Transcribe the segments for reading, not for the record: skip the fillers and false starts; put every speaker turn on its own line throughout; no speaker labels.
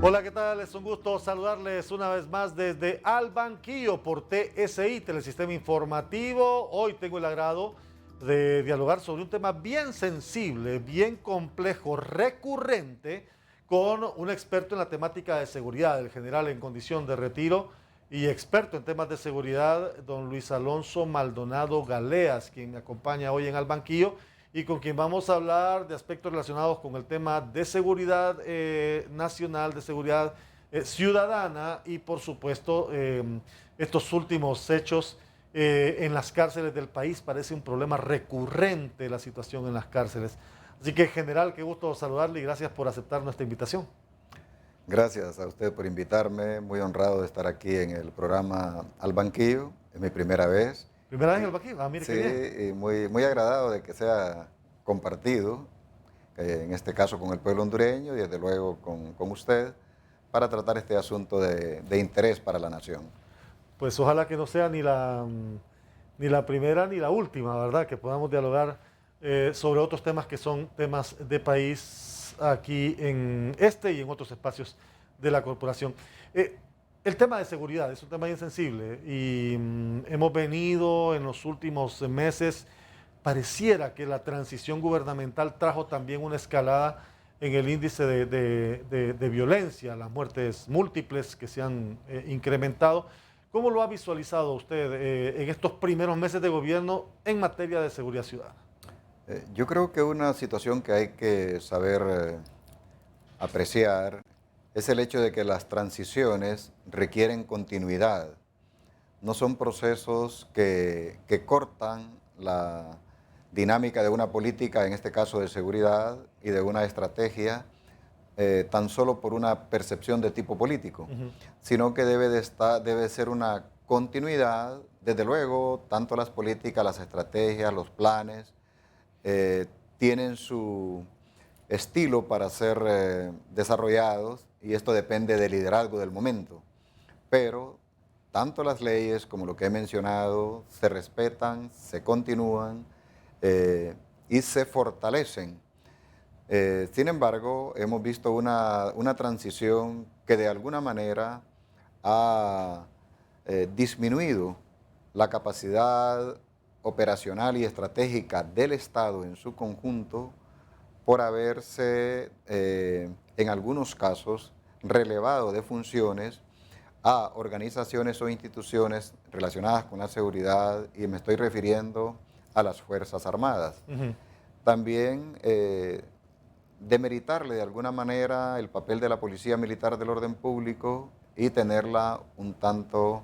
Hola, ¿qué tal? Es un gusto saludarles una vez más desde Al Banquillo por TSI, Telesistema Informativo. Hoy tengo el agrado de dialogar sobre un tema bien sensible, bien complejo, recurrente, con un experto en la temática de seguridad, el general en condición de retiro y experto en temas de seguridad, don Luis Alonso Maldonado Galeas, quien me acompaña hoy en Al Banquillo y con quien vamos a hablar de aspectos relacionados con el tema de seguridad nacional, de seguridad ciudadana y por supuesto estos últimos hechos en las cárceles del país. Parece un problema recurrente la situación en las cárceles. Así que, general, qué gusto saludarle y gracias por aceptar nuestra invitación.
Gracias a usted por invitarme, muy honrado de estar aquí en el programa Al Banquillo, es mi primera vez.
Primera vez en
Y,
el Baquí. Ah, mire
sí,
qué bien.
y muy agradado de que sea compartido, en este caso con el pueblo hondureño y desde luego con usted, para tratar este asunto de interés para la nación.
Pues ojalá que no sea ni la primera ni la última, ¿verdad? Que podamos dialogar sobre otros temas que son temas de país aquí en este y en otros espacios de la corporación. El tema de seguridad es un tema bien sensible y hemos venido en los últimos meses, pareciera que la transición gubernamental trajo también una escalada en el índice de violencia, las muertes múltiples que se han incrementado. ¿Cómo lo ha visualizado usted en estos primeros meses de gobierno en materia de seguridad ciudadana?
Yo creo que una situación que hay que saber apreciar es el hecho de que las transiciones requieren continuidad. No son procesos que cortan la dinámica de una política, en este caso de seguridad, y de una estrategia, tan solo por una percepción de tipo político,
Ujú.
sino que debe ser una continuidad. Desde luego, tanto las políticas, las estrategias, los planes, eh, tienen su estilo para ser desarrollados, y esto depende del liderazgo del momento. Pero tanto las leyes como lo que he mencionado se respetan, se continúan y se fortalecen. Sin embargo, hemos visto una transición que de alguna manera ha disminuido la capacidad operacional y estratégica del Estado en su conjunto por haberse, en algunos casos, relevado de funciones a organizaciones o instituciones relacionadas con la seguridad, y me estoy refiriendo a las Fuerzas Armadas.
Ujú.
También demeritarle de alguna manera el papel de la Policía Militar del Orden Público y tenerla un tanto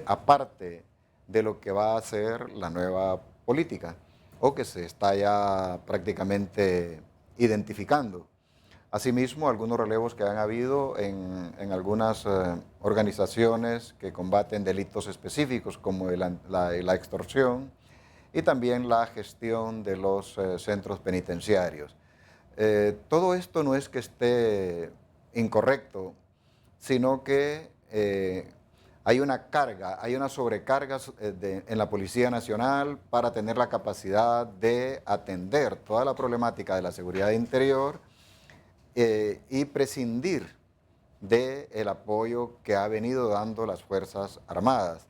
aparte de lo que va a ser la nueva política, o que se está ya prácticamente identificando. Asimismo, algunos relevos que han habido en algunas organizaciones que combaten delitos específicos como la extorsión y también la gestión de los centros penitenciarios. Todo esto no es que esté incorrecto, sino que hay una carga, hay una sobrecarga en la Policía Nacional para tener la capacidad de atender toda la problemática de la seguridad interior y prescindir del apoyo que ha venido dando las Fuerzas Armadas.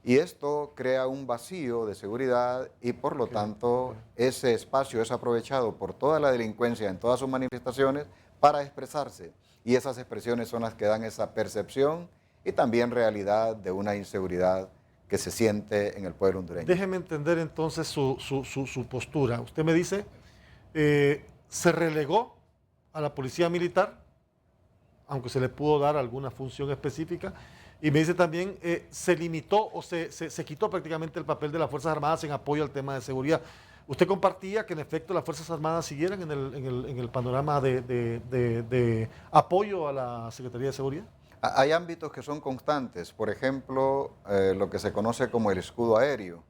Y esto crea un vacío de seguridad y por lo
Ok,
tanto
ok.
ese espacio es aprovechado por toda la delincuencia en todas sus manifestaciones para expresarse. Y esas expresiones son las que dan esa percepción y también realidad de una inseguridad que se siente en el pueblo hondureño.
Déjeme entender entonces su postura. Usted me dice, se relegó a la policía militar, aunque se le pudo dar alguna función específica, y me dice también, se limitó o se quitó prácticamente el papel de las Fuerzas Armadas en apoyo al tema de seguridad. ¿Usted compartía que en efecto las Fuerzas Armadas siguieran en el panorama de apoyo a la Secretaría de Seguridad?
Hay ámbitos que son constantes, por ejemplo, lo que se conoce como el escudo aéreo,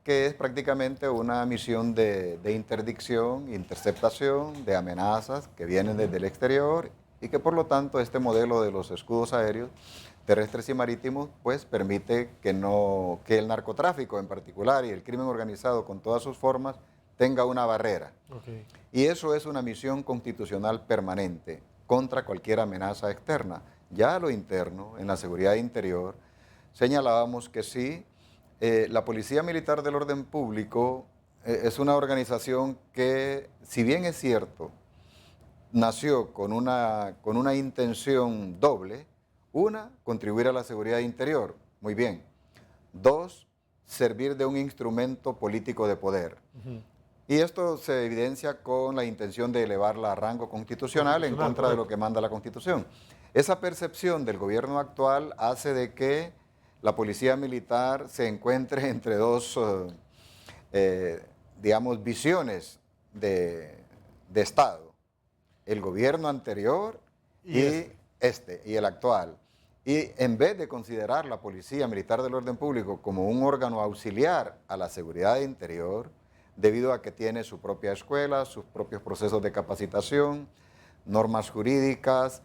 que es prácticamente una misión de interdicción, interceptación de amenazas que vienen
Ujú.
desde el exterior, y que por lo tanto este modelo de los escudos aéreos terrestres y marítimos pues permite que el narcotráfico en particular y el crimen organizado con todas sus formas tenga una barrera.
Ok.
Y eso es una misión constitucional permanente. contra cualquier amenaza externa. Ya a lo interno, en la seguridad interior, señalábamos que sí, la Policía Militar del Orden Público es una organización que, si bien es cierto, nació con una intención doble. Una, contribuir a la seguridad interior. Muy bien. Dos, servir de un instrumento político de poder. Y esto se evidencia con la intención de elevarla a rango constitucional en contra de lo que manda la Constitución. Esa percepción del gobierno actual hace de que la policía militar se encuentre entre dos, digamos, visiones de Estado. El gobierno anterior y el actual. Y en vez de considerar la Policía Militar del Orden Público como un órgano auxiliar a la seguridad interior, debido a que tiene su propia escuela, sus propios procesos de capacitación, normas jurídicas,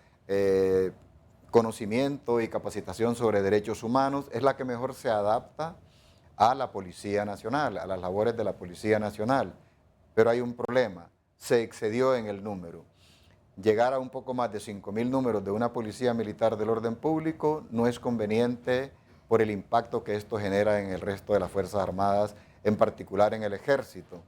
conocimiento y capacitación sobre derechos humanos, es la que mejor se adapta a la Policía Nacional, a las labores de la Policía Nacional. Pero hay un problema, se excedió en el número. Llegar a un poco más de 5.000 números de una Policía Militar del Orden Público no es conveniente por el impacto que esto genera en el resto de las Fuerzas Armadas, en particular en el Ejército,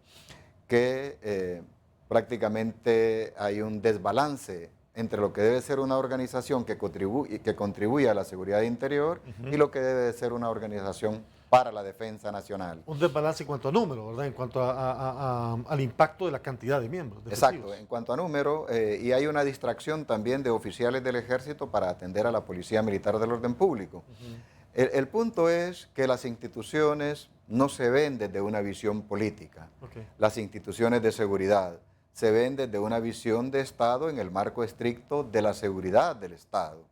que prácticamente hay un desbalance entre lo que debe ser una organización que contribuye a la seguridad interior y lo que debe ser una organización para la defensa nacional.
Un desbalance en cuanto a número, ¿verdad? En cuanto al impacto de la cantidad de miembros.
Exacto, en cuanto a número, y hay una distracción también de oficiales del Ejército para atender a la Policía Militar del Orden Público. El punto es que las instituciones no se ven desde una visión política. Las instituciones de seguridad se ven desde una visión de Estado en el marco estricto de la seguridad del Estado.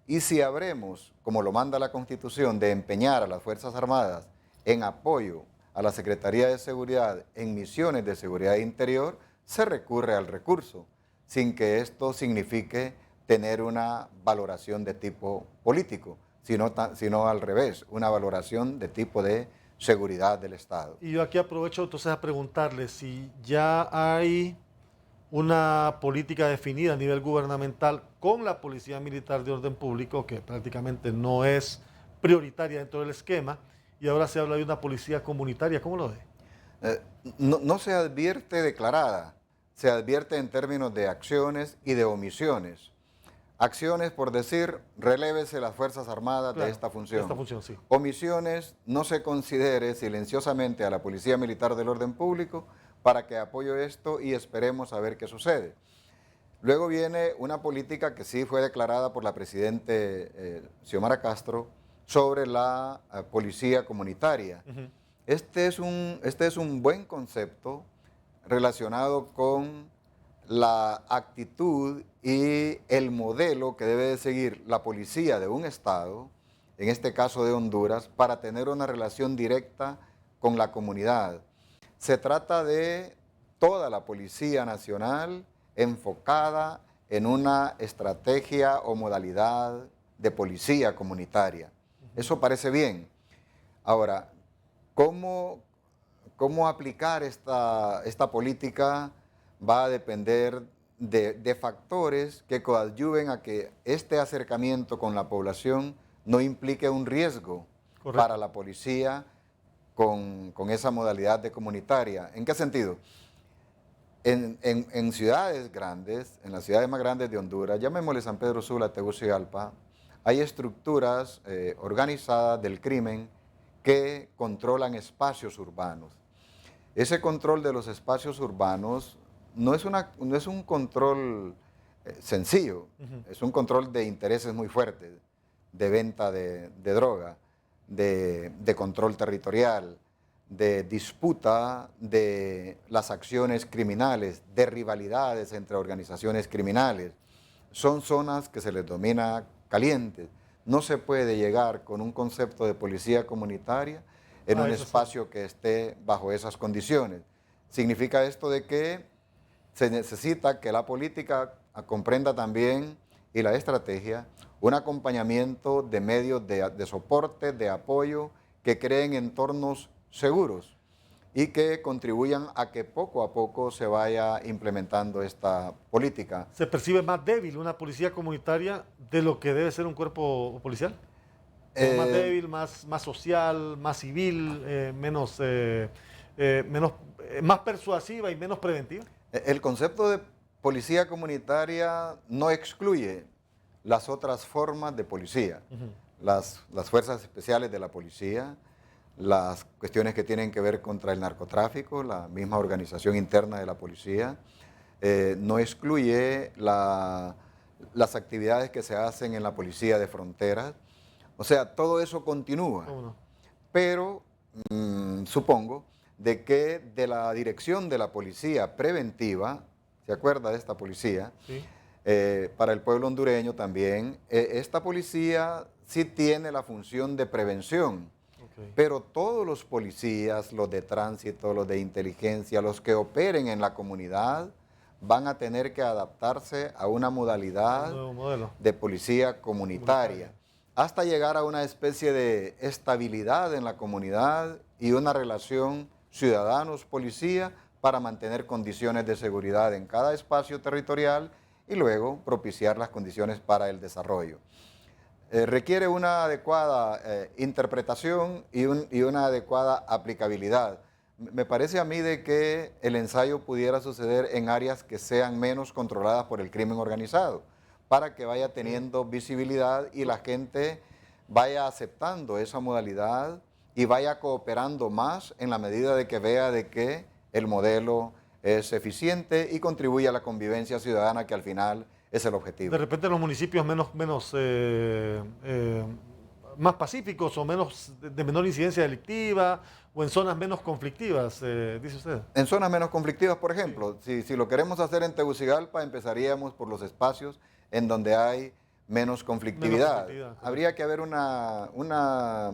Y si habremos, como lo manda la Constitución, de empeñar a las Fuerzas Armadas en apoyo a la Secretaría de Seguridad en misiones de seguridad interior, se recurre al recurso, sin que esto signifique tener una valoración de tipo político, sino al revés, una valoración de tipo de seguridad del Estado.
Y yo aquí aprovecho entonces a preguntarle si ya hay una política definida a nivel gubernamental con la Policía Militar de Orden Público, que prácticamente no es prioritaria dentro del esquema, y ahora se habla de una policía comunitaria. ¿Cómo lo ve?
No se advierte declarada, se advierte en términos de acciones y de omisiones. Acciones, por decir, relévese las Fuerzas Armadas de esta función.
Sí.
Omisiones, no se considere silenciosamente a la Policía Militar del Orden Público para que apoye esto y esperemos a ver qué sucede. Luego viene una política que sí fue declarada por la presidente Xiomara Castro sobre la policía comunitaria. Este es un buen concepto relacionado con la actitud y el modelo que debe de seguir la policía de un Estado, en este caso de Honduras, para tener una relación directa con la comunidad. Se trata de toda la Policía Nacional enfocada en una estrategia o modalidad de policía comunitaria. Eso parece bien. Ahora, ¿cómo aplicar esta política? Va a depender de factores que coadyuven a que este acercamiento con la población no implique un riesgo para la policía con esa modalidad de comunitaria. ¿En qué sentido? En ciudades grandes, en las ciudades más grandes de Honduras, llamémosle San Pedro Sula, Tegucigalpa, hay estructuras organizadas del crimen que controlan espacios urbanos. Ese control de los espacios urbanos no es un control sencillo, es un control de intereses muy fuertes, de venta de droga, de control territorial, de disputa de las acciones criminales, de rivalidades entre organizaciones criminales. Son zonas que se les denomina calientes. No se puede llegar con un concepto de policía comunitaria en un espacio que esté bajo esas condiciones. Significa esto de que se necesita que la política comprenda también, y la estrategia, un acompañamiento de medios de soporte, de apoyo, que creen entornos seguros. y que contribuyan a que poco a poco se vaya implementando esta política.
¿Se percibe más débil una policía comunitaria de lo que debe ser un cuerpo policial? Como más débil, más social, más civil, más persuasiva y menos preventiva.
El concepto de policía comunitaria no excluye las otras formas de policía, las fuerzas especiales de la policía, las cuestiones que tienen que ver contra el narcotráfico, la misma organización interna de la policía, no excluye las actividades que se hacen en la policía de fronteras. O sea, todo eso continúa,
¿Cómo no?
pero supongo de que de la dirección de la policía preventiva, ¿se acuerda de esta policía?
Sí.
Para el pueblo hondureño también, esta policía sí tiene la función de prevención,
Okay.
pero todos los policías, los de tránsito, los de inteligencia, los que operen en la comunidad, van a tener que adaptarse a una modalidad
Un nuevo modelo.
de policía comunitaria, hasta llegar a una especie de estabilidad en la comunidad y una relación ciudadanos-policía para mantener condiciones de seguridad en cada espacio territorial y luego propiciar las condiciones para el desarrollo. Requiere una adecuada interpretación y una adecuada aplicabilidad. Me parece a mí de que el ensayo pudiera suceder en áreas que sean menos controladas por el crimen organizado, para que vaya teniendo visibilidad y la gente vaya aceptando esa modalidad y vaya cooperando más en la medida de que vea de que el modelo es eficiente y contribuye a la convivencia ciudadana, que al final es el objetivo.
De repente en los municipios más pacíficos o de menor incidencia delictiva o en zonas menos conflictivas, dice usted.
En zonas menos conflictivas, por ejemplo, si lo queremos hacer en Tegucigalpa, empezaríamos por los espacios en donde hay menos conflictividad. Habría que haber una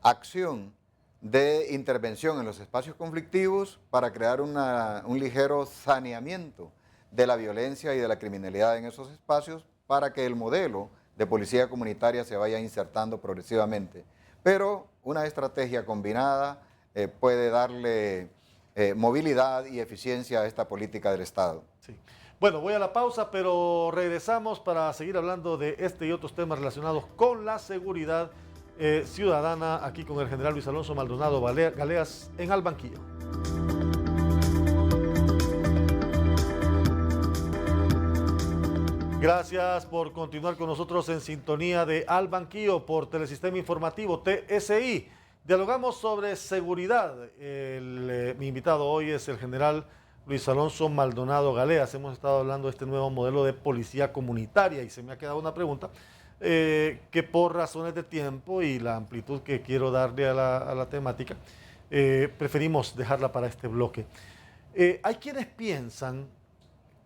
acción de intervención en los espacios conflictivos para crear un ligero saneamiento de la violencia y de la criminalidad en esos espacios para que el modelo de policía comunitaria se vaya insertando progresivamente. Pero una estrategia combinada puede darle movilidad y eficiencia a esta política del Estado.
Sí. Bueno, voy a la pausa, pero regresamos para seguir hablando de este y otros temas relacionados con la seguridad ciudadana, aquí con el general Luis Alonso Maldonado Galeas en Al Banquillo. Gracias por continuar con nosotros en sintonía de Al Banquillo por Telesistema Informativo TSI. Dialogamos sobre seguridad. Mi invitado hoy es el general Luis Alonso Maldonado Galeas. Hemos estado hablando de este nuevo modelo de policía comunitaria y se me ha quedado una pregunta que por razones de tiempo y la amplitud que quiero darle a la temática, preferimos dejarla para este bloque. Hay quienes piensan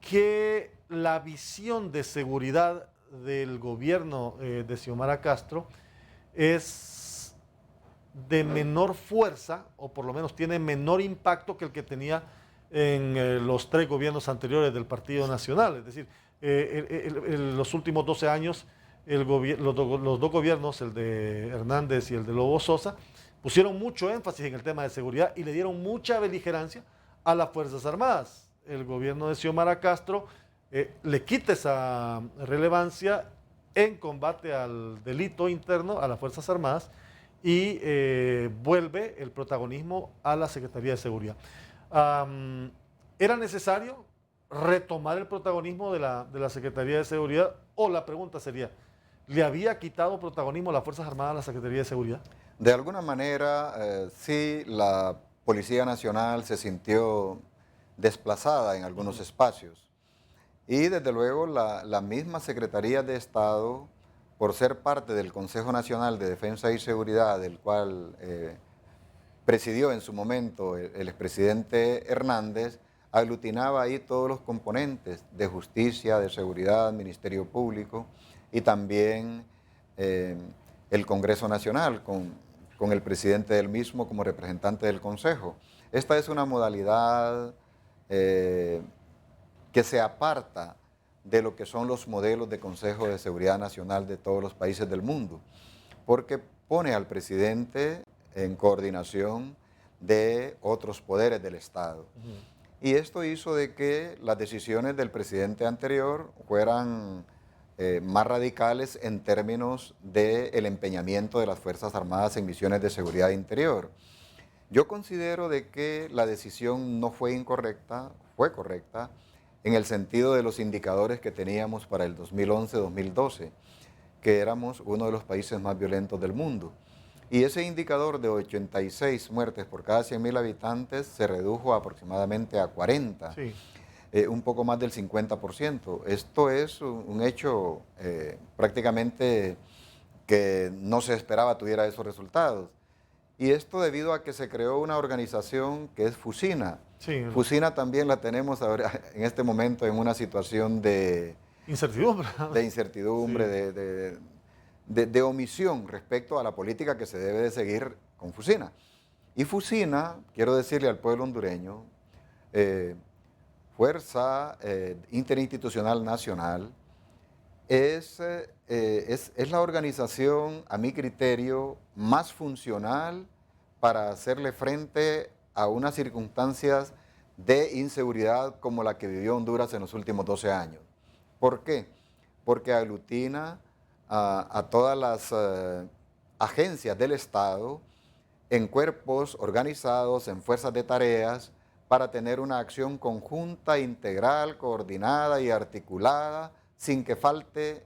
que la visión de seguridad del gobierno de Xiomara Castro es de menor fuerza, o por lo menos tiene menor impacto que el que tenía en los 3 gobiernos anteriores del Partido Nacional. Es decir, en los últimos 12 años, los 2 gobiernos, el de Hernández y el de Lobo Sosa, pusieron mucho énfasis en el tema de seguridad y le dieron mucha beligerancia a las Fuerzas Armadas. El gobierno de Xiomara Castro le quita esa relevancia en combate al delito interno, a las Fuerzas Armadas, y vuelve el protagonismo a la Secretaría de Seguridad. ¿Era necesario retomar el protagonismo de la Secretaría de Seguridad? O la pregunta sería, ¿le había quitado protagonismo a las Fuerzas Armadas a la Secretaría de Seguridad?
De alguna manera, sí, la Policía Nacional se sintió desplazada en algunos espacios. Y desde luego la misma Secretaría de Estado, por ser parte del Consejo Nacional de Defensa y Seguridad, del cual presidió en su momento el expresidente Hernández, aglutinaba ahí todos los componentes de justicia, de seguridad, Ministerio Público y también el Congreso Nacional con el presidente del mismo como representante del Consejo. Esta es una modalidad que se aparta de lo que son los modelos de Consejo de Seguridad Nacional de todos los países del mundo, porque pone al presidente en coordinación de otros poderes del Estado. Y esto hizo de que las decisiones del presidente anterior fueran más radicales en términos del empeñamiento de las Fuerzas Armadas en misiones de seguridad interior. Yo considero de que la decisión no fue incorrecta, fue correcta, en el sentido de los indicadores que teníamos para el 2011-2012, que éramos uno de los países más violentos del mundo. Y ese indicador de 86 muertes por cada 100.000 habitantes se redujo aproximadamente a 40,
Sí.
Un poco más del 50%. Esto es un hecho prácticamente que no se esperaba tuviera esos resultados. Y esto debido a que se creó una organización que es Fusina.
Sí.
Fusina también la tenemos ahora, en este momento en una situación de
Incertidumbre.
incertidumbre,
Sí.
de omisión respecto a la política que se debe de seguir con Fusina. Y Fusina, quiero decirle al pueblo hondureño, Fuerza Interinstitucional Nacional, es la organización, a mi criterio, más funcional para hacerle frente a unas circunstancias de inseguridad como la que vivió Honduras en los últimos 12 años. ¿Por qué? Porque aglutina a todas las agencias del Estado en cuerpos organizados, en fuerzas de tareas, para tener una acción conjunta, integral, coordinada y articulada, sin que falte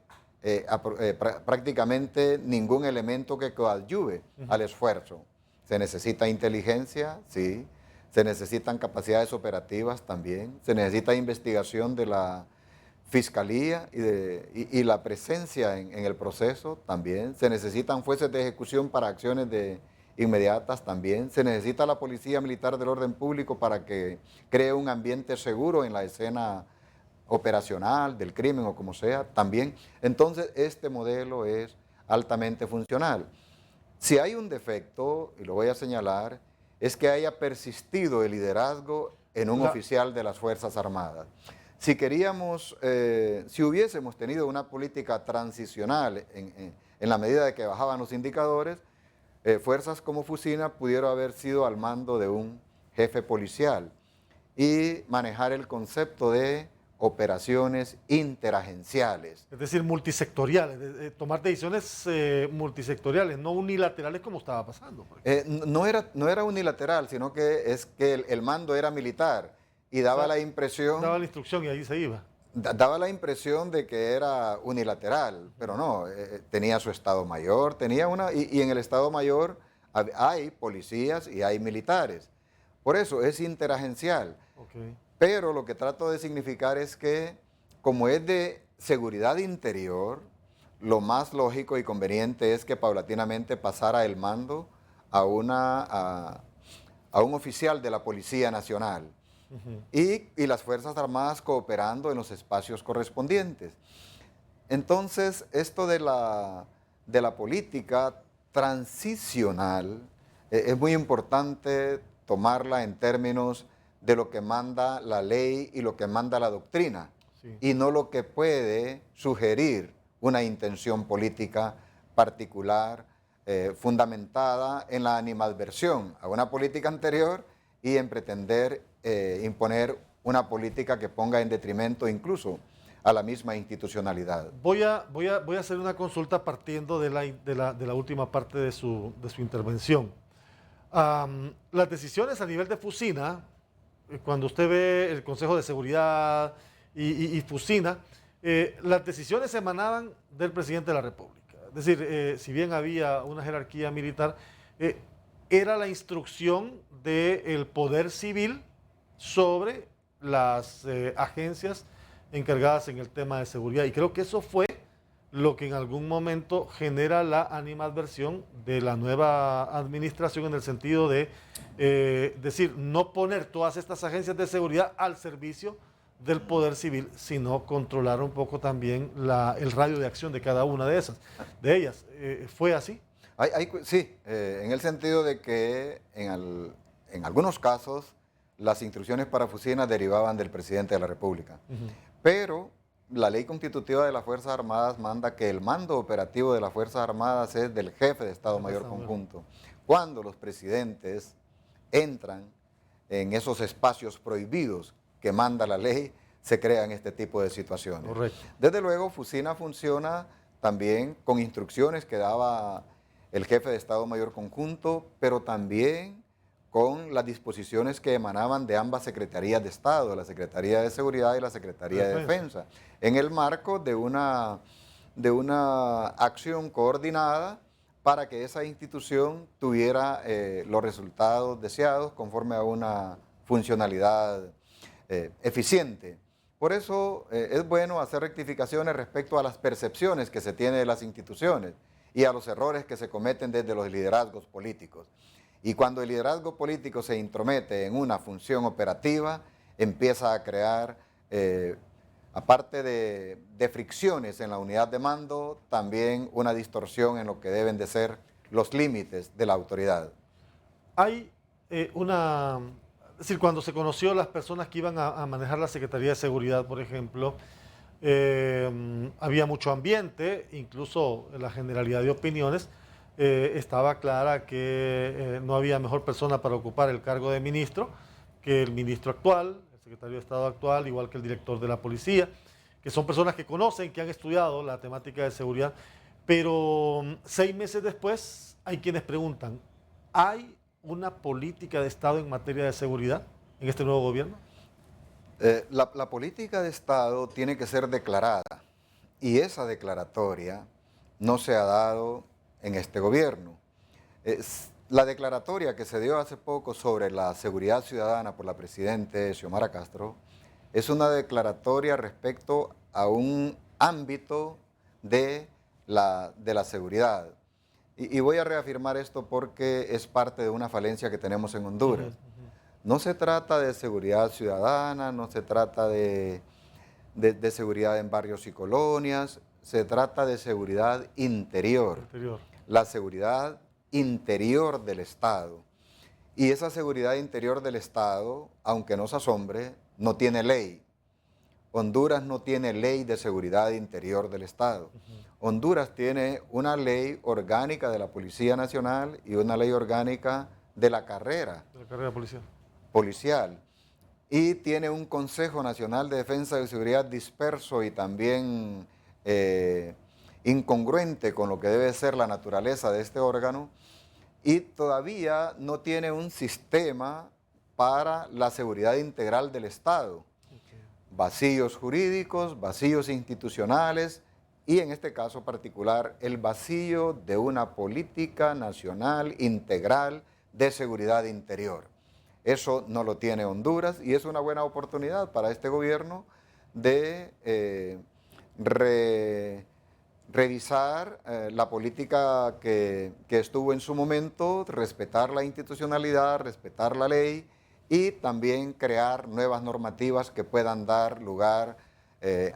prácticamente ningún elemento que coadyuve al esfuerzo. Se necesita inteligencia, sí, se necesitan capacidades operativas también, se necesita investigación de la Fiscalía y la presencia en el proceso también, se necesitan jueces de ejecución para acciones inmediatas también, se necesita la Policía Militar del Orden Público para que cree un ambiente seguro en la escena operacional del crimen o como sea también. Entonces este modelo es altamente funcional. Si hay un defecto, y lo voy a señalar, es que haya persistido el liderazgo en un oficial de las Fuerzas Armadas. Si queríamos, si hubiésemos tenido una política transicional en la medida de que bajaban los indicadores, fuerzas como Fusina pudieron haber sido al mando de un jefe policial y manejar el concepto de operaciones interagenciales.
Es decir, multisectoriales, tomar decisiones multisectoriales, no unilaterales como estaba pasando.
No era unilateral, sino que es que el mando era militar y daba la impresión...
Daba la instrucción y ahí se iba.
Daba la impresión de que era unilateral, pero no, tenía su Estado Mayor, tenía una... Y en el Estado Mayor hay policías y hay militares. Por eso es interagencial.
Okay.
Pero lo que trato de significar es que, como es de seguridad interior, lo más lógico y conveniente es que paulatinamente pasara el mando a un oficial de la Policía Nacional y las Fuerzas Armadas cooperando en los espacios correspondientes. Entonces, esto de la política transicional es muy importante tomarla en términos de lo que manda la ley y lo que manda la doctrina, sí, y no lo que puede sugerir una intención política particular, fundamentada en la animadversión a una política anterior y en pretender imponer una política que ponga en detrimento incluso a la misma institucionalidad.
Voy a hacer una consulta partiendo de la última parte de su intervención. Las decisiones a nivel de Fusina, cuando usted ve el Consejo de Seguridad y Fusina, las decisiones emanaban del presidente de la República. Es decir, si bien había una jerarquía militar, era la instrucción del poder civil sobre las agencias encargadas en el tema de seguridad. Y creo que eso fue lo que en algún momento genera la animadversión de la nueva administración en el sentido de decir, no poner todas estas agencias de seguridad al servicio del poder civil, sino controlar un poco también el radio de acción de cada una de ellas. ¿Fue así?
Sí, en el sentido de que en algunos casos las instrucciones para Fusina derivaban del presidente de la República, pero la ley constitutiva de las Fuerzas Armadas manda que el mando operativo de las Fuerzas Armadas es del jefe de Estado Mayor Conjunto. Cuando los presidentes entran en esos espacios prohibidos que manda la ley, se crean este tipo de situaciones.
Correcto.
Desde luego, Fusina funciona también con instrucciones que daba el jefe de Estado Mayor Conjunto, pero también con las disposiciones que emanaban de ambas secretarías de Estado, la Secretaría de Seguridad y la Secretaría de Defensa, en el marco de una acción coordinada para que esa institución tuviera los resultados deseados conforme a una funcionalidad eficiente. Por eso es bueno hacer rectificaciones respecto a las percepciones que se tienen de las instituciones y a los errores que se cometen desde los liderazgos políticos. Y cuando el liderazgo político se intromete en una función operativa, empieza a crear, aparte de fricciones en la unidad de mando, también una distorsión en lo que deben de ser los límites de la autoridad.
Hay es decir, cuando se conoció las personas que iban a manejar la Secretaría de Seguridad, por ejemplo, había mucho ambiente, incluso la generalidad de opiniones, estaba clara que no había mejor persona para ocupar el cargo de ministro que el ministro actual, el secretario de Estado actual, igual que el director de la policía, que son personas que conocen, que han estudiado la temática de seguridad, pero 6 meses después hay quienes preguntan, ¿hay una política de Estado en materia de seguridad en este nuevo gobierno?
La política de Estado tiene que ser declarada y esa declaratoria no se ha dado en este gobierno. La declaratoria que se dio hace poco sobre la seguridad ciudadana por la presidenta Xiomara Castro es una declaratoria respecto a un ámbito de la seguridad. Y voy a reafirmar esto porque es parte de una falencia que tenemos en Honduras. No se trata de seguridad ciudadana, no se trata de seguridad en barrios y colonias, se trata de seguridad interior. La seguridad interior del Estado. Y esa seguridad interior del Estado, aunque nos asombre, no tiene ley. Honduras no tiene ley de seguridad interior del Estado. Honduras tiene una ley orgánica de la Policía Nacional y una ley orgánica de la carrera policial. Y tiene un Consejo Nacional de Defensa y Seguridad disperso y también incongruente con lo que debe ser la naturaleza de este órgano. Y todavía no tiene un sistema para la seguridad integral del Estado. Vacíos jurídicos, vacíos institucionales y en este caso particular el vacío de una política nacional integral de seguridad interior. Eso no lo tiene Honduras y es una buena oportunidad para este gobierno de revisar la política que estuvo en su momento, respetar la institucionalidad, respetar la ley y también crear nuevas normativas que puedan dar lugar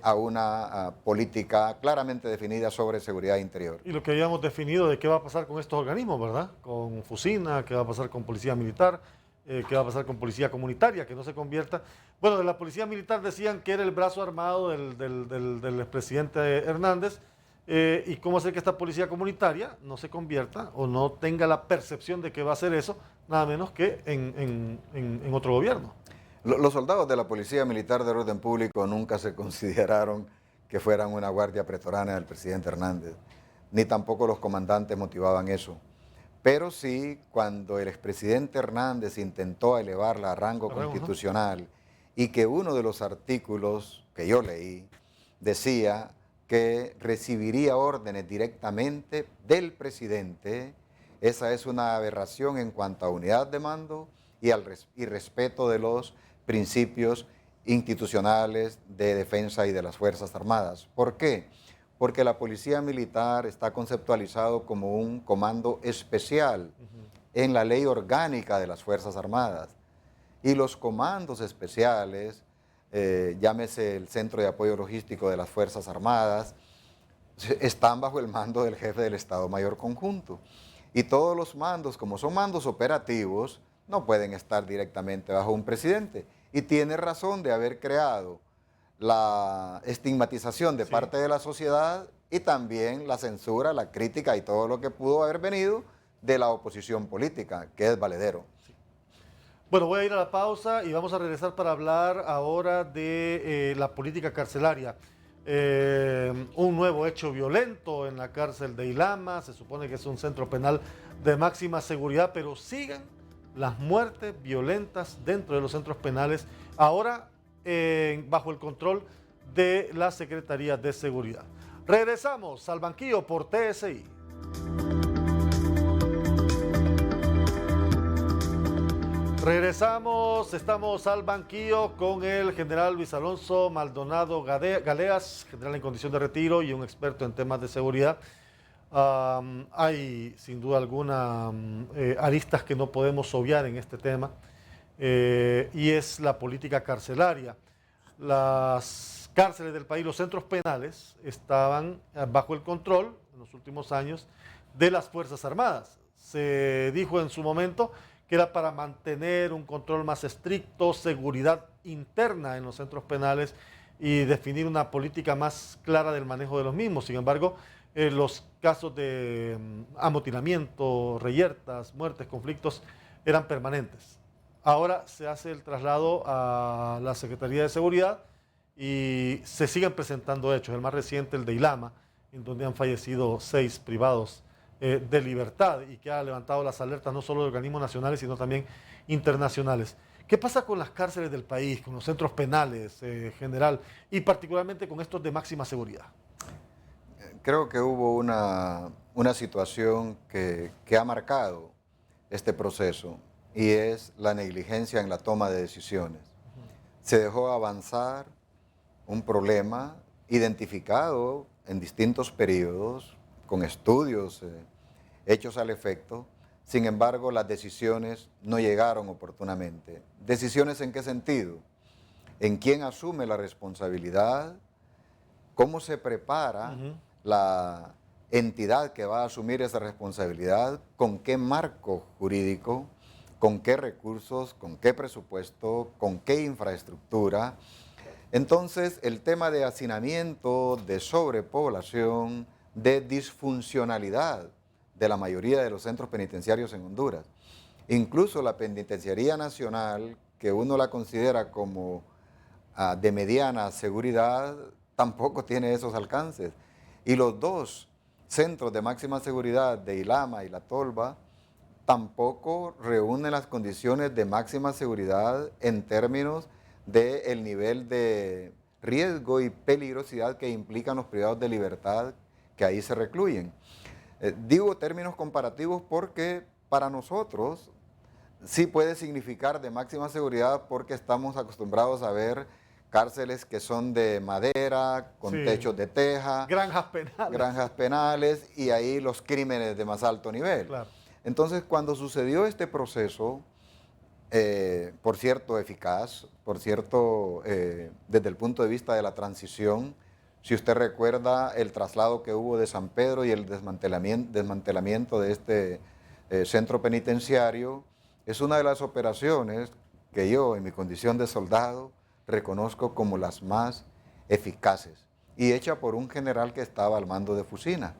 a una política claramente definida sobre seguridad interior.
Y lo que habíamos definido de qué va a pasar con estos organismos, ¿verdad? Con Fusina, qué va a pasar con Policía Militar, qué va a pasar con Policía Comunitaria, que no se convierta... Bueno, de la Policía Militar decían que era el brazo armado del expresidente Hernández, y cómo hacer que esta Policía Comunitaria no se convierta o no tenga la percepción de que va a hacer eso, nada menos que en otro gobierno.
Los soldados de la Policía Militar de Orden Público nunca se consideraron que fueran una guardia pretoriana del presidente Hernández, ni tampoco los comandantes motivaban eso. Pero sí, cuando el expresidente Hernández intentó elevarla a rango constitucional y que uno de los artículos que yo leí decía que recibiría órdenes directamente del presidente, esa es una aberración en cuanto a unidad de mando y respeto de los principios institucionales de defensa y de las Fuerzas Armadas. ¿Por qué? Porque la Policía Militar está conceptualizado como un comando especial en la ley orgánica de las Fuerzas Armadas. Y los comandos especiales, llámese el Centro de Apoyo Logístico de las Fuerzas Armadas, están bajo el mando del jefe del Estado Mayor Conjunto. Y todos los mandos, como son mandos operativos, no pueden estar directamente bajo un presidente. Y tiene razón de haber creado la estigmatización de parte de la sociedad y también la censura, la crítica y todo lo que pudo haber venido de la oposición política, que es valedero.
Bueno, voy a ir a la pausa y vamos a regresar para hablar ahora de la política carcelaria. Un nuevo hecho violento en la cárcel de Ilama, se supone que es un centro penal de máxima seguridad, pero siguen las muertes violentas dentro de los centros penales, ahora bajo el control de la Secretaría de Seguridad. Regresamos al banquillo por TSI. Regresamos, estamos al banquillo con el general Luis Alonso Maldonado Galeas, general en condición de retiro y un experto en temas de seguridad. Hay sin duda alguna aristas que no podemos obviar en este tema y es la política carcelaria. Las cárceles del país, los centros penales, estaban bajo el control en los últimos años de las Fuerzas Armadas. Se dijo en su momento que era para mantener un control más estricto, seguridad interna en los centros penales y definir una política más clara del manejo de los mismos. Sin embargo, los casos de amotinamiento, reyertas, muertes, conflictos eran permanentes. Ahora se hace el traslado a la Secretaría de Seguridad y se siguen presentando hechos. El más reciente, el de Ilama, en donde han fallecido 6 privados de libertad y que ha levantado las alertas no solo de organismos nacionales, sino también internacionales. ¿Qué pasa con las cárceles del país, con los centros penales general y particularmente con estos de máxima seguridad?
Creo que hubo una situación que ha marcado este proceso y es la negligencia en la toma de decisiones. Se dejó avanzar un problema identificado en distintos periodos, con estudios hechos al efecto. Sin embargo, las decisiones no llegaron oportunamente. ¿Decisiones en qué sentido? En quién asume la responsabilidad, cómo se prepara la entidad que va a asumir esa responsabilidad, con qué marco jurídico, con qué recursos, con qué presupuesto, con qué infraestructura. Entonces, el tema de hacinamiento, de sobrepoblación, de disfuncionalidad de la mayoría de los centros penitenciarios en Honduras. Incluso la Penitenciaría Nacional, que uno la considera como de mediana seguridad, tampoco tiene esos alcances. Y los 2 centros de máxima seguridad de Ilama y La Tolva tampoco reúnen las condiciones de máxima seguridad en términos del nivel de riesgo y peligrosidad que implican los privados de libertad que ahí se recluyen. Digo términos comparativos porque para nosotros sí puede significar de máxima seguridad porque estamos acostumbrados a ver cárceles que son de madera, con techos de teja. Granjas penales y ahí los crímenes de más alto nivel.
Claro.
Entonces, cuando sucedió este proceso, por cierto eficaz, por cierto desde el punto de vista de la transición, si usted recuerda el traslado que hubo de San Pedro y el desmantelamiento de este centro penitenciario, es una de las operaciones que yo, en mi condición de soldado, reconozco como las más eficaces y hecha por un general que estaba al mando de Fusina.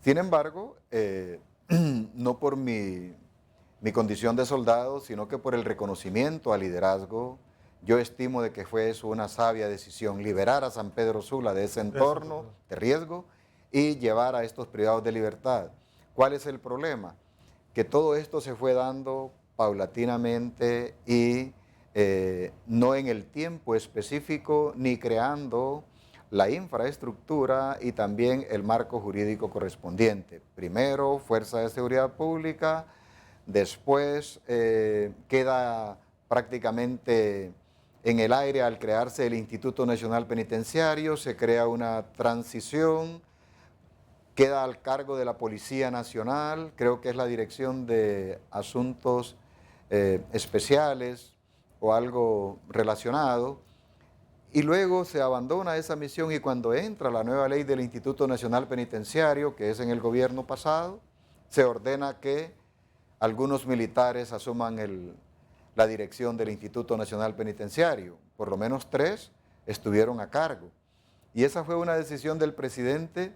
Sin embargo, no por mi condición de soldado, sino que por el reconocimiento al liderazgo, yo estimo de que fue eso una sabia decisión, liberar a San Pedro Sula de ese entorno de riesgo y llevar a estos privados de libertad. ¿Cuál es el problema? Que todo esto se fue dando paulatinamente y no en el tiempo específico ni creando la infraestructura y también el marco jurídico correspondiente. Primero, Fuerza de Seguridad Pública, después queda prácticamente en el aire al crearse el Instituto Nacional Penitenciario, se crea una transición, queda al cargo de la Policía Nacional, creo que es la Dirección de Asuntos Especiales o algo relacionado, y luego se abandona esa misión y cuando entra la nueva ley del Instituto Nacional Penitenciario, que es en el gobierno pasado, se ordena que algunos militares asuman la dirección del Instituto Nacional Penitenciario. Por lo menos 3 estuvieron a cargo. Y esa fue una decisión del presidente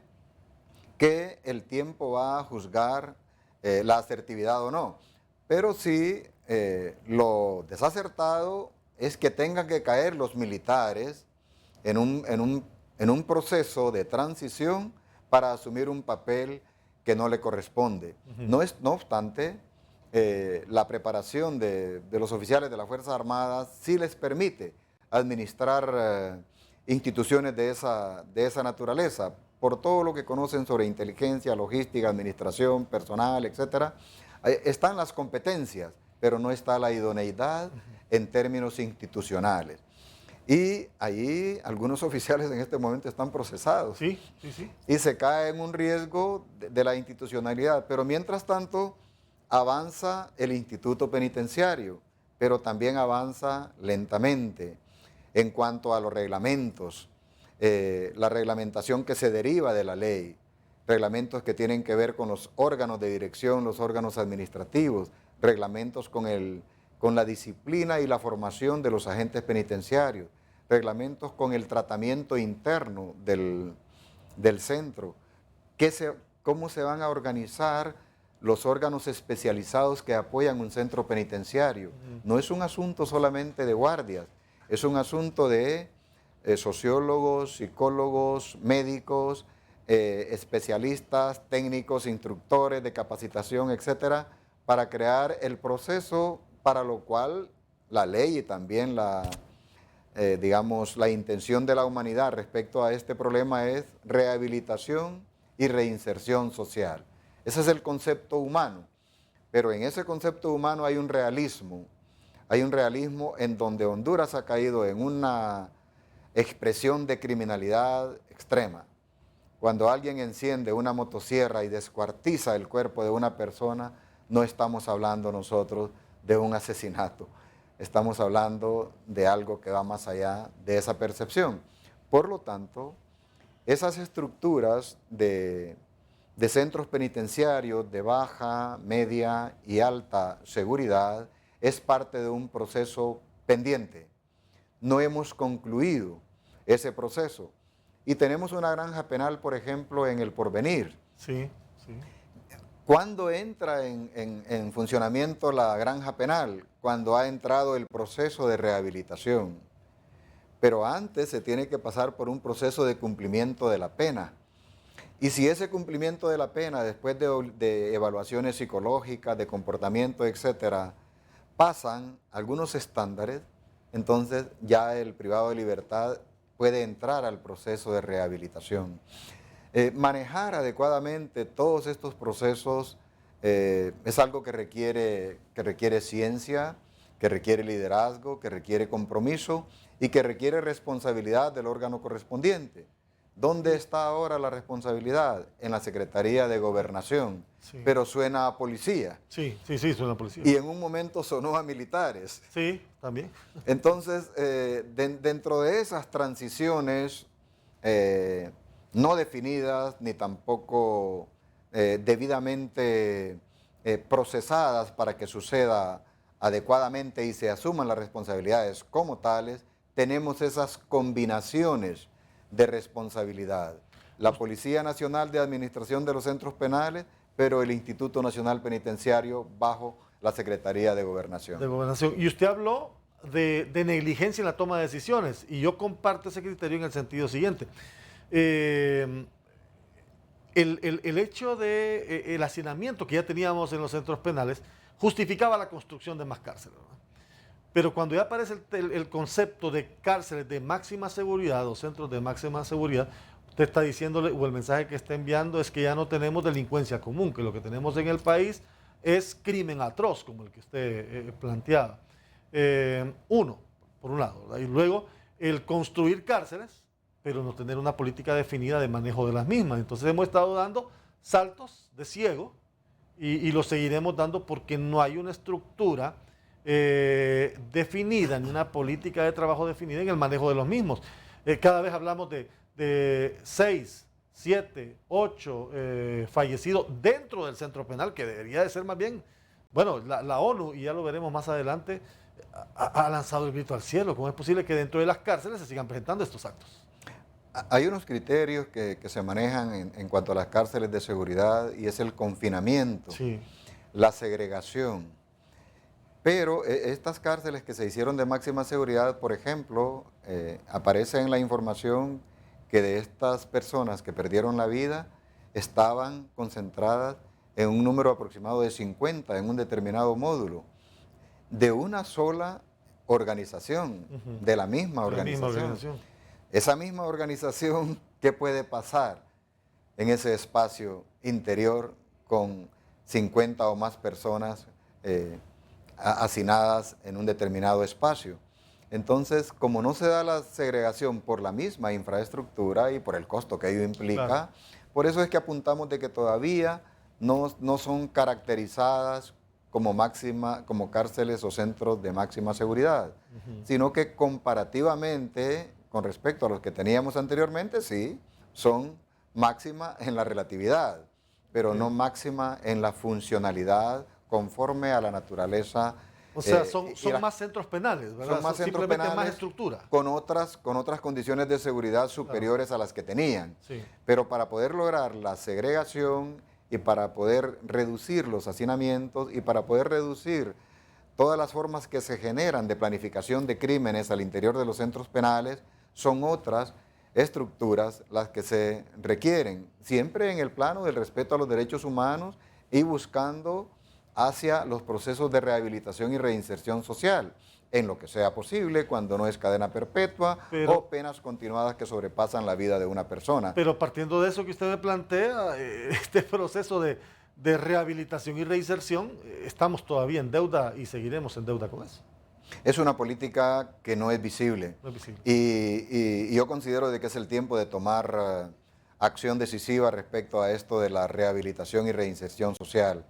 que el tiempo va a juzgar la asertividad o no. Pero sí lo desacertado es que tengan que caer los militares en un proceso de transición para asumir un papel que no le corresponde. No obstante, la preparación de los oficiales de las Fuerzas Armadas sí les permite administrar instituciones de esa naturaleza, por todo lo que conocen sobre inteligencia, logística, administración, personal, etcétera. Están las competencias, pero no está la idoneidad en términos institucionales. Y ahí algunos oficiales en este momento están procesados.
Sí, sí, sí.
Y se cae en un riesgo de la institucionalidad. Pero mientras tanto, avanza el instituto penitenciario, pero también avanza lentamente en cuanto a los reglamentos, la reglamentación que se deriva de la ley, reglamentos que tienen que ver con los órganos de dirección, los órganos administrativos, reglamentos con la disciplina y la formación de los agentes penitenciarios, reglamentos con el tratamiento interno del centro, cómo se van a organizar los órganos especializados que apoyan un centro penitenciario. No es un asunto solamente de guardias, es un asunto de sociólogos, psicólogos, médicos, especialistas, técnicos, instructores de capacitación, etcétera, para crear el proceso para lo cual la ley y también la intención de la humanidad respecto a este problema es rehabilitación y reinserción social. Ese es el concepto humano, pero en ese concepto humano hay un realismo en donde Honduras ha caído en una expresión de criminalidad extrema. Cuando alguien enciende una motosierra y descuartiza el cuerpo de una persona, no estamos hablando nosotros de un asesinato, estamos hablando de algo que va más allá de esa percepción. Por lo tanto, esas estructuras de centros penitenciarios de baja, media y alta seguridad es parte de un proceso pendiente. No hemos concluido ese proceso. Y tenemos una granja penal, por ejemplo, en El Porvenir.
Sí, sí.
¿Cuándo entra en funcionamiento la granja penal? Cuando ha entrado el proceso de rehabilitación. Pero antes se tiene que pasar por un proceso de cumplimiento de la pena. Y si ese cumplimiento de la pena, después de evaluaciones psicológicas, de comportamiento, etcétera, pasan algunos estándares, entonces ya el privado de libertad puede entrar al proceso de rehabilitación. Manejar adecuadamente todos estos procesos es algo que requiere ciencia, que requiere liderazgo, que requiere compromiso y que requiere responsabilidad del órgano correspondiente. ¿Dónde está ahora la responsabilidad? En la Secretaría de Gobernación, sí. Pero suena a policía.
Sí, suena a policía.
Y en un momento sonó a militares.
Sí, también.
Entonces, dentro de esas transiciones no definidas ni tampoco debidamente procesadas para que suceda adecuadamente y se asuman las responsabilidades como tales, tenemos esas combinaciones de responsabilidad. La Policía Nacional de Administración de los Centros Penales, pero el Instituto Nacional Penitenciario bajo la Secretaría de Gobernación.
Y usted habló de negligencia en la toma de decisiones, y yo comparto ese criterio en el sentido siguiente. El hecho de el hacinamiento que ya teníamos en los centros penales justificaba la construcción de más cárceles, ¿verdad? Pero cuando ya aparece el concepto de cárceles de máxima seguridad o centros de máxima seguridad, usted está diciéndole, o el mensaje que está enviando es que ya no tenemos delincuencia común, que lo que tenemos en el país es crimen atroz, como el que usted planteaba. Uno, por un lado, ¿verdad? Y luego el construir cárceles, pero no tener una política definida de manejo de las mismas. Entonces hemos estado dando saltos de ciego y los seguiremos dando porque no hay una estructura definida, ni una política de trabajo definida en el manejo de los mismos. Cada vez hablamos de 6, 7, 8 fallecidos dentro del centro penal, que debería de ser más bien, bueno, la ONU, y ya lo veremos más adelante, ha lanzado el grito al cielo. ¿Cómo es posible que dentro de las cárceles se sigan presentando estos actos?
Hay unos criterios que se manejan en cuanto a las cárceles de seguridad, y es el confinamiento, sí, la segregación. Pero estas cárceles que se hicieron de máxima seguridad, por ejemplo, aparece en la información que de estas personas que perdieron la vida estaban concentradas en un número aproximado de 50 en un determinado módulo, de una sola organización, de la misma organización. Esa misma organización, ¿qué puede pasar en ese espacio interior con 50 o más personas hacinadas en un determinado espacio? Entonces, como no se da la segregación por la misma infraestructura y por el costo que ello implica, claro, por eso es que apuntamos de que todavía no son caracterizadas como cárceles o centros de máxima seguridad, sino que comparativamente, con respecto a los que teníamos anteriormente, sí, son máxima en la relatividad, pero no máxima en la funcionalidad conforme a la naturaleza.
O sea, son más centros penales, ¿verdad?
Son más centros penales,
más estructura.
Con otras condiciones de seguridad superiores, claro, a las que tenían. Sí. Pero para poder lograr la segregación y para poder reducir los hacinamientos y para poder reducir todas las formas que se generan de planificación de crímenes al interior de los centros penales, son otras estructuras las que se requieren, siempre en el plano del respeto a los derechos humanos y buscando hacia los procesos de rehabilitación y reinserción social, en lo que sea posible, cuando no es cadena perpetua o penas continuadas que sobrepasan la vida de una persona.
Pero partiendo de eso que usted me plantea, este proceso de rehabilitación y reinserción, estamos todavía en deuda y seguiremos en deuda con eso.
Es una política que no es visible.
No es visible.
Y yo considero de que es el tiempo de tomar acción decisiva respecto a esto de la rehabilitación y reinserción social.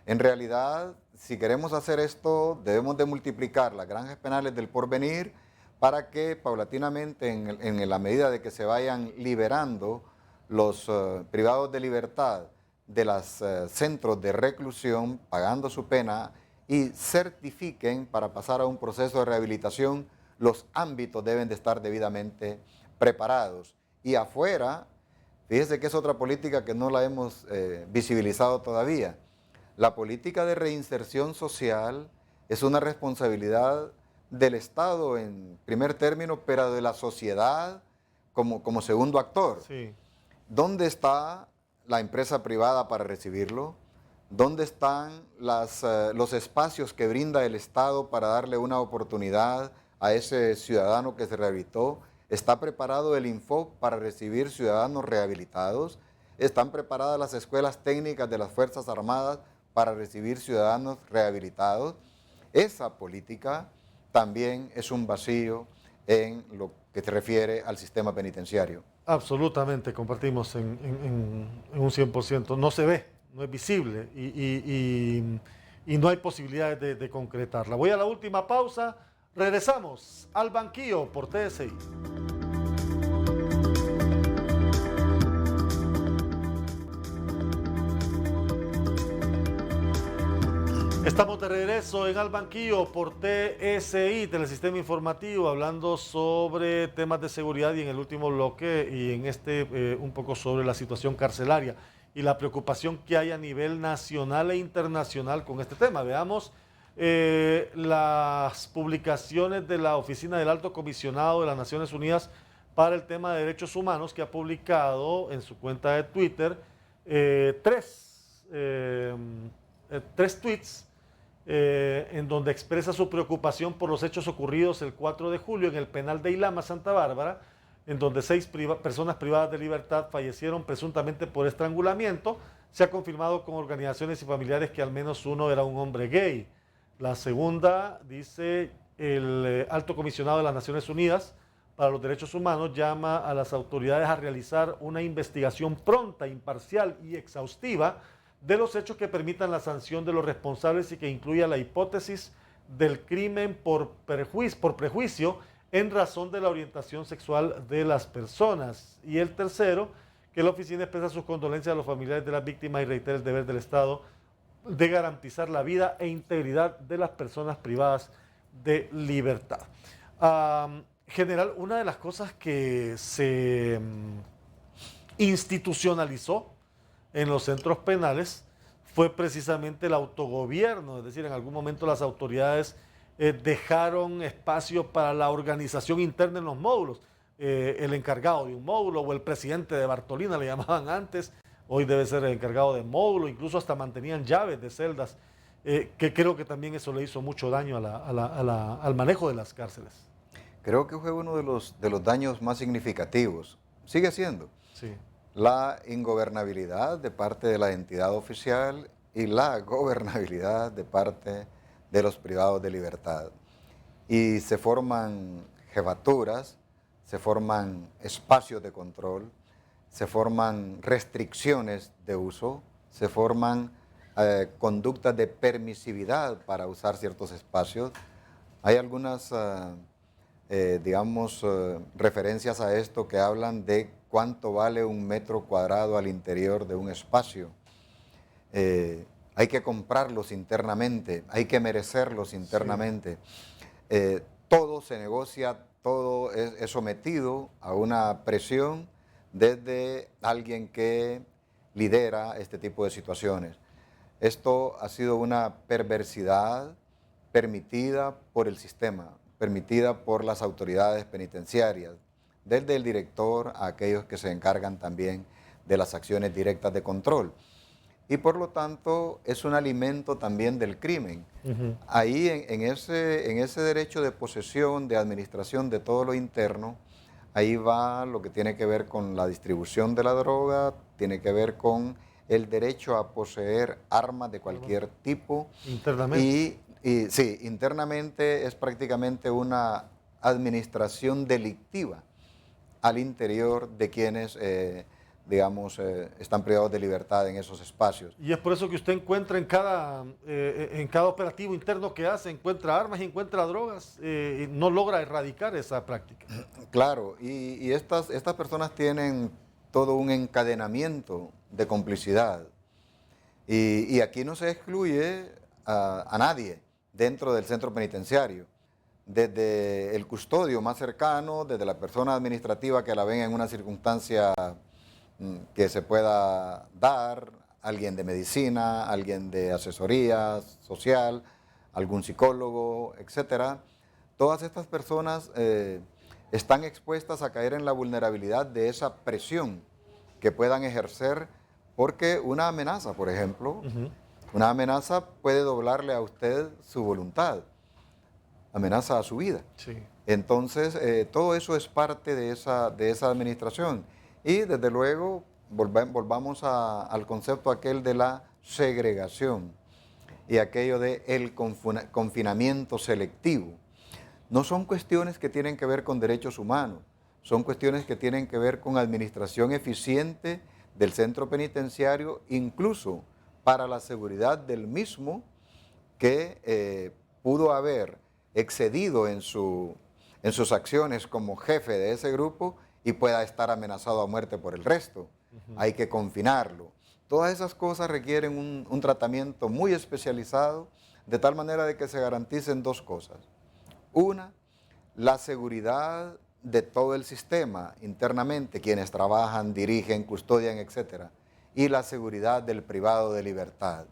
En realidad, si queremos hacer esto, debemos de multiplicar las granjas penales del porvenir para que paulatinamente, en la medida de que se vayan liberando los privados de libertad de los centros de reclusión, pagando su pena y certifiquen para pasar a un proceso de rehabilitación, los ámbitos deben de estar debidamente preparados. Y afuera, fíjese que es otra política que no la hemos visibilizado todavía. La política de reinserción social es una responsabilidad del Estado en primer término, pero de la sociedad como segundo actor.
Sí.
¿Dónde está la empresa privada para recibirlo? ¿Dónde están los espacios que brinda el Estado para darle una oportunidad a ese ciudadano que se rehabilitó? ¿Está preparado el Infop para recibir ciudadanos rehabilitados? ¿Están preparadas las escuelas técnicas de las Fuerzas Armadas para recibir ciudadanos rehabilitados? Esa política también es un vacío en lo que se refiere al sistema penitenciario.
Absolutamente, compartimos en un 100%. No se ve, no es visible y no hay posibilidades de concretarla. Voy a la última pausa, regresamos al banquillo por TSI. Estamos de regreso en Al Banquillo por TSI, Telesistema Informativo, hablando sobre temas de seguridad y en el último bloque y en este un poco sobre la situación carcelaria y la preocupación que hay a nivel nacional e internacional con este tema. Veamos las publicaciones de la Oficina del Alto Comisionado de las Naciones Unidas para el tema de derechos humanos, que ha publicado en su cuenta de Twitter tres tweets en donde expresa su preocupación por los hechos ocurridos el 4 de julio en el penal de Ilama, Santa Bárbara, en donde 6 personas privadas de libertad fallecieron presuntamente por estrangulamiento. Se ha confirmado con organizaciones y familiares que al menos uno era un hombre gay. La segunda, dice el Alto Comisionado de las Naciones Unidas para los Derechos Humanos, llama a las autoridades a realizar una investigación pronta, imparcial y exhaustiva de los hechos que permitan la sanción de los responsables y que incluya la hipótesis del crimen por prejuicio en razón de la orientación sexual de las personas. Y el tercero, que la oficina expresa sus condolencias a los familiares de las víctimas y reitera el deber del Estado de garantizar la vida e integridad de las personas privadas de libertad. General, una de las cosas que se institucionalizó en los centros penales fue precisamente el autogobierno, es decir, en algún momento las autoridades dejaron espacio para la organización interna en los módulos. El encargado de un módulo o el presidente de Bartolina, le llamaban antes, hoy debe ser el encargado de módulo, incluso hasta mantenían llaves de celdas, que creo que también eso le hizo mucho daño al manejo de las cárceles.
Creo que fue uno de los daños más significativos. Sigue siendo.
Sí.
La ingobernabilidad de parte de la entidad oficial y la gobernabilidad de parte de los privados de libertad. Y se forman jefaturas, se forman espacios de control, se forman restricciones de uso, se forman conductas de permisividad para usar ciertos espacios. Hay algunas, referencias a esto que hablan de cuánto vale un metro cuadrado al interior de un espacio. Hay que comprarlos internamente, hay que merecerlos internamente. Sí. Todo se negocia, todo es sometido a una presión desde alguien que lidera este tipo de situaciones. Esto ha sido una perversidad permitida por el sistema, permitida por las autoridades penitenciarias, desde el director a aquellos que se encargan también de las acciones directas de control. Y por lo tanto es un alimento también del crimen. Ahí en ese derecho de posesión, de administración de todo lo interno, ahí va lo que tiene que ver con la distribución de la droga, tiene que ver con el derecho a poseer armas de cualquier tipo.
Internamente.
Y sí, internamente es prácticamente una administración delictiva al interior de quienes están privados de libertad en esos espacios.
Y es por eso que usted encuentra en cada operativo interno que hace, encuentra armas y encuentra drogas, y no logra erradicar esa práctica.
Claro, y estas personas tienen todo un encadenamiento de complicidad. Y aquí no se excluye a nadie dentro del centro penitenciario. Desde el custodio más cercano, desde la persona administrativa que la ven en una circunstancia que se pueda dar, alguien de medicina, alguien de asesoría social, algún psicólogo, etcétera. Todas estas personas están expuestas a caer en la vulnerabilidad de esa presión que puedan ejercer, porque una amenaza, por ejemplo, una amenaza puede doblarle a usted su voluntad, amenaza a su vida.
Sí.
Entonces, todo eso es parte de esa administración. Y desde luego, volvamos al concepto aquel de la segregación y aquello de el confinamiento selectivo. No son cuestiones que tienen que ver con derechos humanos, son cuestiones que tienen que ver con administración eficiente del centro penitenciario, incluso para la seguridad del mismo, que pudo haber excedido en sus acciones como jefe de ese grupo y pueda estar amenazado a muerte por el resto. Hay que confinarlo. Todas esas cosas requieren un tratamiento muy especializado, de tal manera de que se garanticen dos cosas. Una, la seguridad de todo el sistema internamente, quienes trabajan, dirigen, custodian, etc. Y la seguridad del privado de libertad.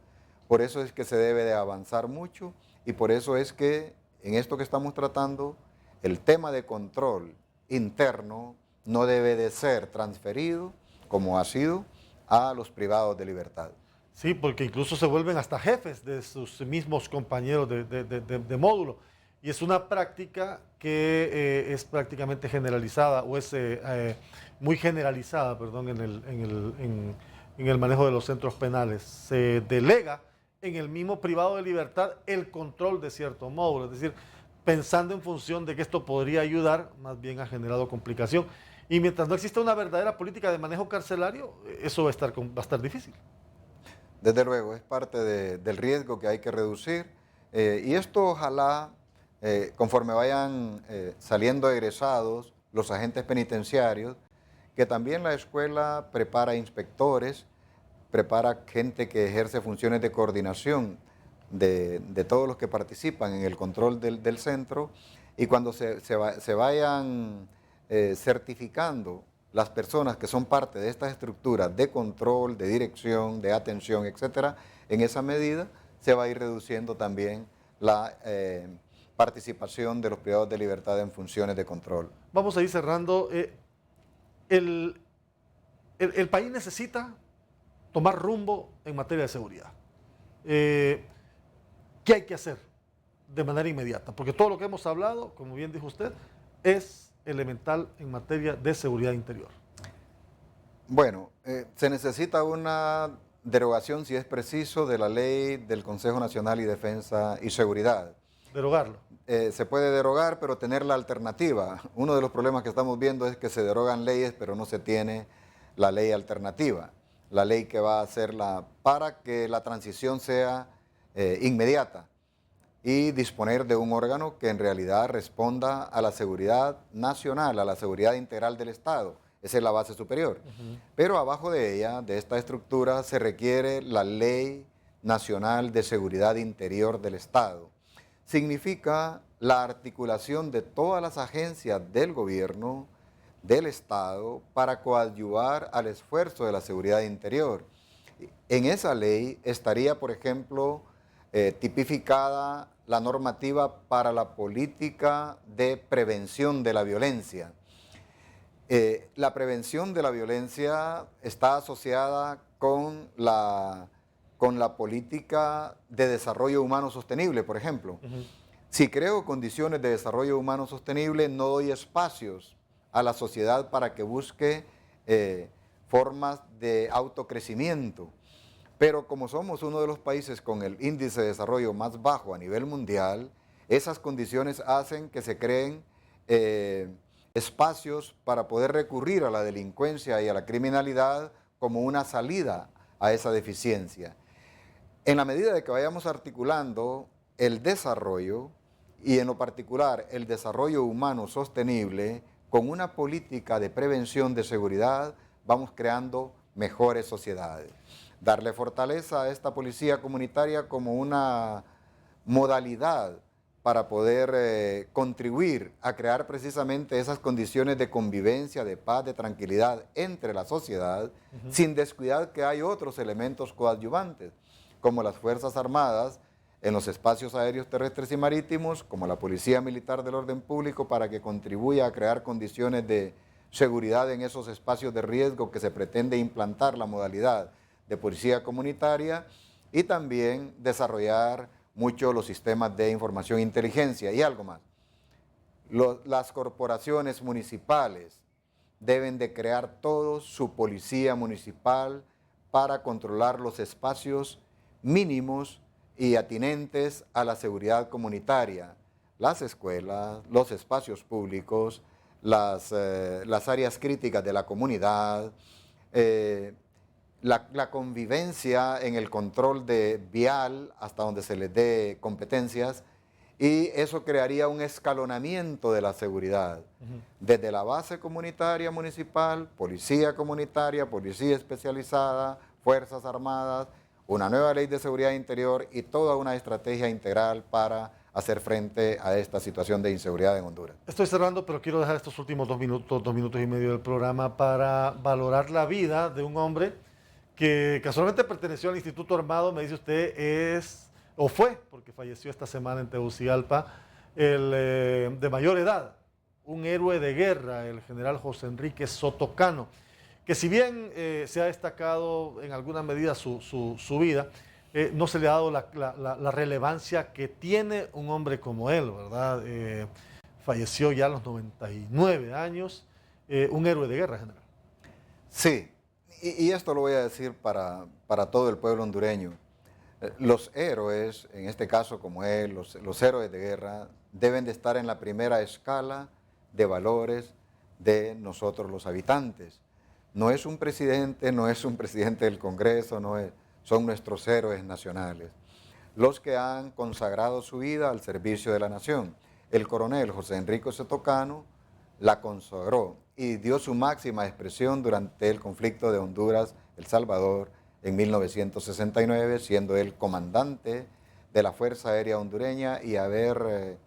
Por eso es que se debe de avanzar mucho y por eso es que en esto que estamos tratando, el tema de control interno no debe de ser transferido, como ha sido, a los privados de libertad.
Sí, porque incluso se vuelven hasta jefes de sus mismos compañeros de módulo. Y es una práctica que es prácticamente generalizada, o es muy generalizada, perdón, en el manejo de los centros penales. Se delega en el mismo privado de libertad el control de cierto módulo, es decir, pensando en función de que esto podría ayudar, más bien ha generado complicación. Y mientras no exista una verdadera política de manejo carcelario, eso va a estar difícil.
Desde luego, es parte del riesgo que hay que reducir. Y esto ojalá, conforme vayan saliendo egresados los agentes penitenciarios, que también la escuela prepara inspectores, prepara gente que ejerce funciones de coordinación de todos los que participan en el control del centro, y cuando se vayan certificando las personas que son parte de estas estructuras de control, de dirección, de atención, etcétera, en esa medida se va a ir reduciendo también la participación de los privados de libertad en funciones de control.
Vamos a ir cerrando. El, el país necesita tomar rumbo en materia de seguridad. ¿Qué hay que hacer de manera inmediata? Porque todo lo que hemos hablado, como bien dijo usted, es elemental en materia de seguridad interior.
Bueno, se necesita una derogación, si es preciso, de la ley del Consejo Nacional y Defensa y Seguridad.
Derogarlo.
Se puede derogar, pero tener la alternativa. Uno de los problemas que estamos viendo es que se derogan leyes, pero no se tiene la ley alternativa, la ley que va a hacerla para que la transición sea inmediata y disponer de un órgano que en realidad responda a la seguridad nacional, a la seguridad integral del Estado. Esa es la base superior. Pero abajo de ella, de esta estructura, se requiere la Ley Nacional de Seguridad Interior del Estado. Significa la articulación de todas las agencias del gobierno, del Estado, para coadyuvar al esfuerzo de la seguridad interior. En esa ley estaría, por ejemplo, tipificada la normativa para la política de prevención de la violencia. La prevención de la violencia está asociada con la política de desarrollo humano sostenible, por ejemplo. Si creo condiciones de desarrollo humano sostenible, no doy espacios a la sociedad para que busque formas de autocrecimiento. Pero como somos uno de los países con el índice de desarrollo más bajo a nivel mundial, esas condiciones hacen que se creen espacios para poder recurrir a la delincuencia y a la criminalidad como una salida a esa deficiencia. En la medida de que vayamos articulando el desarrollo y en lo particular el desarrollo humano sostenible con una política de prevención de seguridad, vamos creando mejores sociedades. Darle fortaleza a esta policía comunitaria como una modalidad para poder contribuir a crear precisamente esas condiciones de convivencia, de paz, de tranquilidad entre la sociedad, sin descuidar que hay otros elementos coadyuvantes, como las Fuerzas Armadas en los espacios aéreos, terrestres y marítimos, como la Policía Militar del Orden Público, para que contribuya a crear condiciones de seguridad en esos espacios de riesgo que se pretende implantar la modalidad de policía comunitaria, y también desarrollar mucho los sistemas de información e inteligencia. Y algo más, las corporaciones municipales deben de crear todos su policía municipal para controlar los espacios mínimos y atinentes a la seguridad comunitaria, las escuelas, los espacios públicos, las áreas críticas de la comunidad, la convivencia en el control de vial hasta donde se les dé competencias, y eso crearía un escalonamiento de la seguridad, desde la base comunitaria municipal, policía comunitaria, policía especializada, Fuerzas Armadas, una nueva ley de seguridad interior y toda una estrategia integral para hacer frente a esta situación de inseguridad en Honduras.
Estoy cerrando, pero quiero dejar estos últimos 2 minutos y medio del programa para valorar la vida de un hombre que casualmente perteneció al Instituto Armado, me dice usted, fue, porque falleció esta semana en Tegucigalpa, de mayor edad, un héroe de guerra, el general José Enrique Soto Cano, que si bien se ha destacado en alguna medida su vida, no se le ha dado la relevancia que tiene un hombre como él, ¿verdad? Falleció ya a los 99 años, un héroe de guerra, general.
Sí, y esto lo voy a decir para todo el pueblo hondureño. Los héroes, en este caso como él, los héroes de guerra, deben de estar en la primera escala de valores de nosotros los habitantes. No es un presidente, no es un presidente del Congreso, son nuestros héroes nacionales, los que han consagrado su vida al servicio de la nación. El coronel José Enrique Soto Cano la consagró y dio su máxima expresión durante el conflicto de Honduras-El Salvador en 1969, siendo él comandante de la Fuerza Aérea Hondureña y haber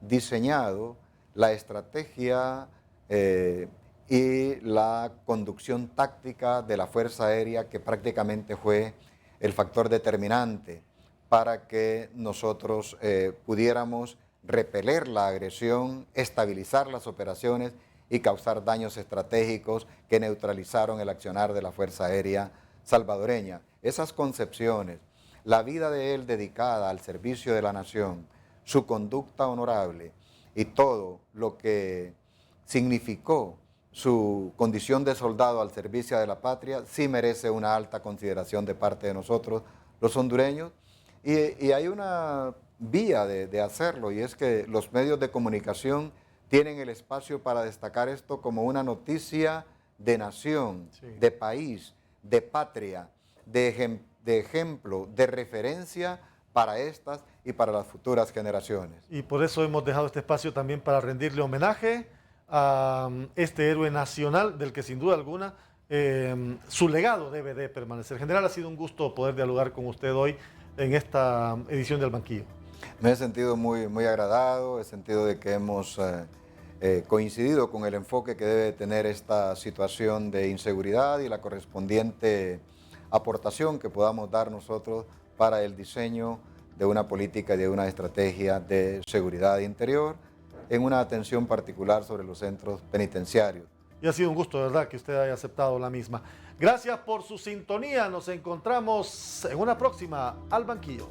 diseñado la estrategia y la conducción táctica de la Fuerza Aérea, que prácticamente fue el factor determinante para que nosotros pudiéramos repeler la agresión, estabilizar las operaciones y causar daños estratégicos que neutralizaron el accionar de la Fuerza Aérea salvadoreña. Esas concepciones, la vida de él dedicada al servicio de la nación, su conducta honorable y todo lo que significó su condición de soldado al servicio de la patria, sí merece una alta consideración de parte de nosotros, los hondureños, y hay una vía de hacerlo, y es que los medios de comunicación tienen el espacio para destacar esto como una noticia de nación, sí, de país, de patria, de ejemplo, de referencia para estas y para las futuras generaciones.
Y por eso hemos dejado este espacio también para rendirle homenaje a este héroe nacional del que sin duda alguna su legado debe de permanecer. General, ha sido un gusto poder dialogar con usted hoy en esta edición del Banquillo.
Me he sentido muy agradado, he sentido de que hemos coincidido con el enfoque que debe tener esta situación de inseguridad y la correspondiente aportación que podamos dar nosotros para el diseño de una política y de una estrategia de seguridad interior en una atención particular sobre los centros penitenciarios.
Y ha sido un gusto, de verdad, que usted haya aceptado la misma. Gracias por su sintonía. Nos encontramos en una próxima Al Banquillo.